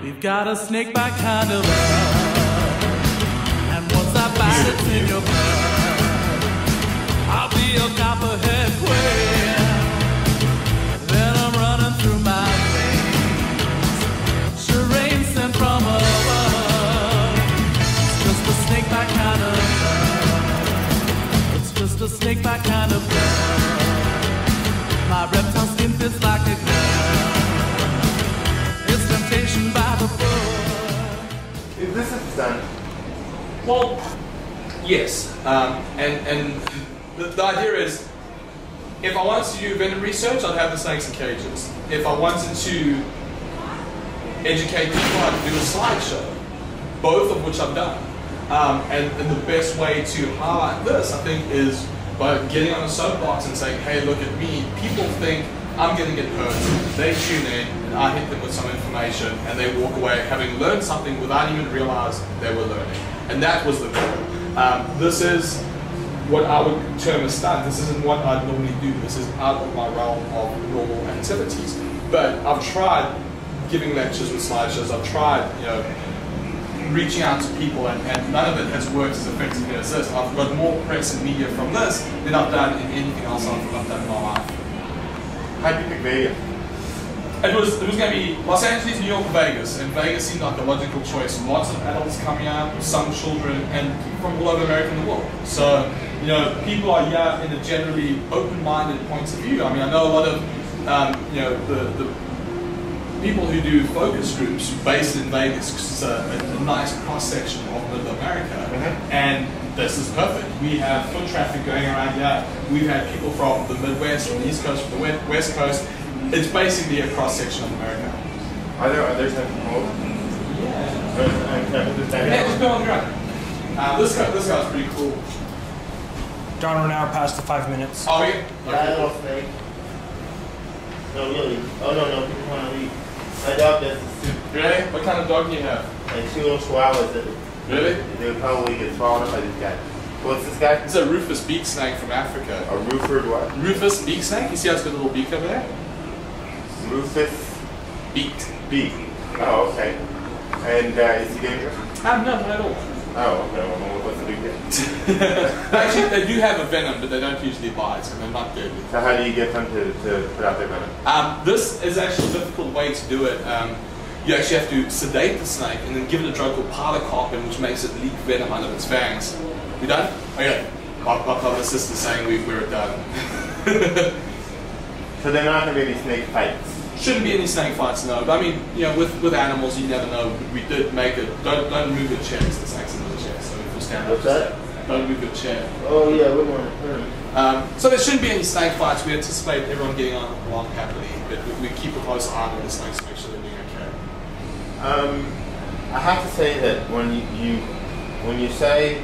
We've got a snake bite kind of love, and once I bite it's in your blood. I'll be your copperhead queen, venom running through my veins, charade sent from above. It's just a snake bite kind of love. It's just a snake bite kind of love. My reptile skin fits like a glove. It's temptation by the book. Is this a stunt? Well, yes. And the idea is, if I wanted to do venom research, I'd have the snakes in cages. If I wanted to educate people, I'd do a slideshow, both of which I've done. And the best way to highlight this, I think, is by getting on a soapbox and saying, hey, look at me. People think I'm going to get hurt. They tune in, and I hit them with some information, and they walk away having learned something without even realize they were learning. And that was the goal. This is what I would term a stunt. This isn't what I'd normally do. This is out of my realm of normal activities. But I've tried giving lectures with slideshows. I've tried, reaching out to people, and none of it has worked as effectively as this. I've got more press and media from this than I've done in anything else I've done in my life. How did you pick Vegas? It was going to be Los Angeles, New York, Vegas, and Vegas seemed like a logical choice. Lots of adults coming out, some children, and people from all over America and the world. So, people are here in a generally open-minded point of view. I mean, I know a lot of, the people who do focus groups based in Vegas, because it's a nice cross-section of Middle America, and this is perfect. We have foot traffic going around here. We've had people from the Midwest, from the East Coast, from the West Coast. It's basically a cross-section of America. Are there others that promote? Yeah, just go on the ground. This guy's pretty cool. John, we're now past the 5 minutes. Oh, yeah? Little snake. No, really. Oh, no, people want to leave. My dog does this too. Really? What kind of dog do you have? Like 2 little chihuahuas that Really? they would probably get swallowed up by this guy. What's this guy? It's a rufous beak snake from Africa. A Ruford what? Rufous beak snake? You see how it's got a little beak over there? Rufus Beaked. beak. Oh, okay. And is he dangerous? No, not at all. Oh, okay. Well, what's the big deal? Actually, they do have a venom, but they don't usually bite, and they're not deadly. So how do you get them to put out their venom? This is actually a difficult way to do it. You actually have to sedate the snake and then give it a drug called pilocarpine, which makes it leak venom out of its fangs. We done? Okay. My publicist is saying we're done. So they're not going to be any snake fights? Shouldn't be any snake fights, no. But I mean, with animals, you never know. We did make it. Don't move your chair because the snake's in the chair. So if you stand What's up, that? don't move your chair. Oh yeah, we want to hurt him. So there shouldn't be any snake fights. We anticipate everyone getting along happily, but we keep a close eye on the snakes to make sure they're doing okay. I have to say that when you say,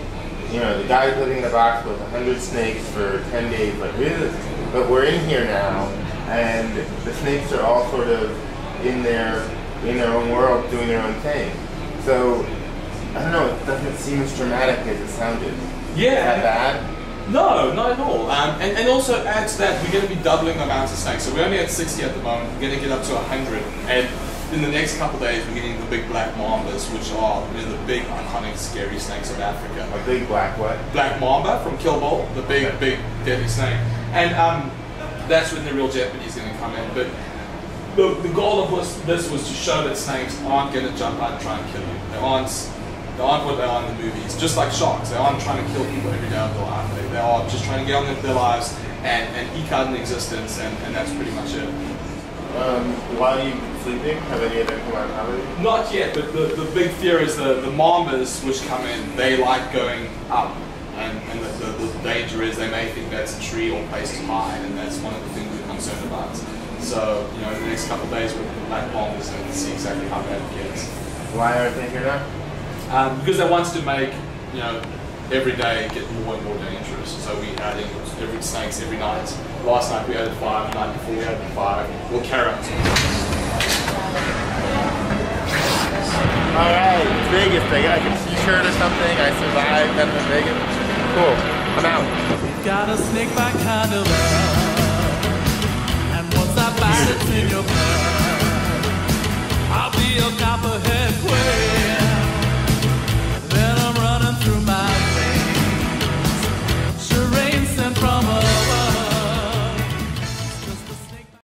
the guy's living in the box with 100 snakes for 10 days, like really, but we're in here now, and the snakes are all sort of in their own world doing their own thing. So I don't know, it doesn't seem as dramatic as it sounded. Yeah. Is that bad? No, not at all. And also add to that, we're going to be doubling the amount of snakes. So we're only at 60 at the moment. We're going to get up to 100. And in the next couple of days, we're getting the big black mambas, which are the big, iconic, scary snakes of Africa. A big black what? Black mamba from Kill Bill, the big, deadly snake. And that's when the real Japanese are going to come in. But the goal of this was to show that snakes aren't going to jump out and try and kill you. They aren't what they are in the movies. Just like sharks, they aren't trying to kill people every day of their life. They are just trying to get on with their lives and eke out an existence, and that's pretty much it. While you've been sleeping, have any of them come out of it? Not yet, but the big fear is the mambas which come in, they like going up. And the danger is they may think that's a tree or place to hide, and that's one of the things we're concerned about. So, in the next couple of days we're with the black mambas and see exactly how bad it gets. Why aren't they here now? Because they want to make, every day get more and more dangerous. So we're adding every snakes every night. Last night we added 5, the night before we added 5. We'll carry on. Alright, it's Vegas. I got like a t-shirt or something. I survived Venom in Vegas. Cool. I'm out. We've got a snake bite kind of love.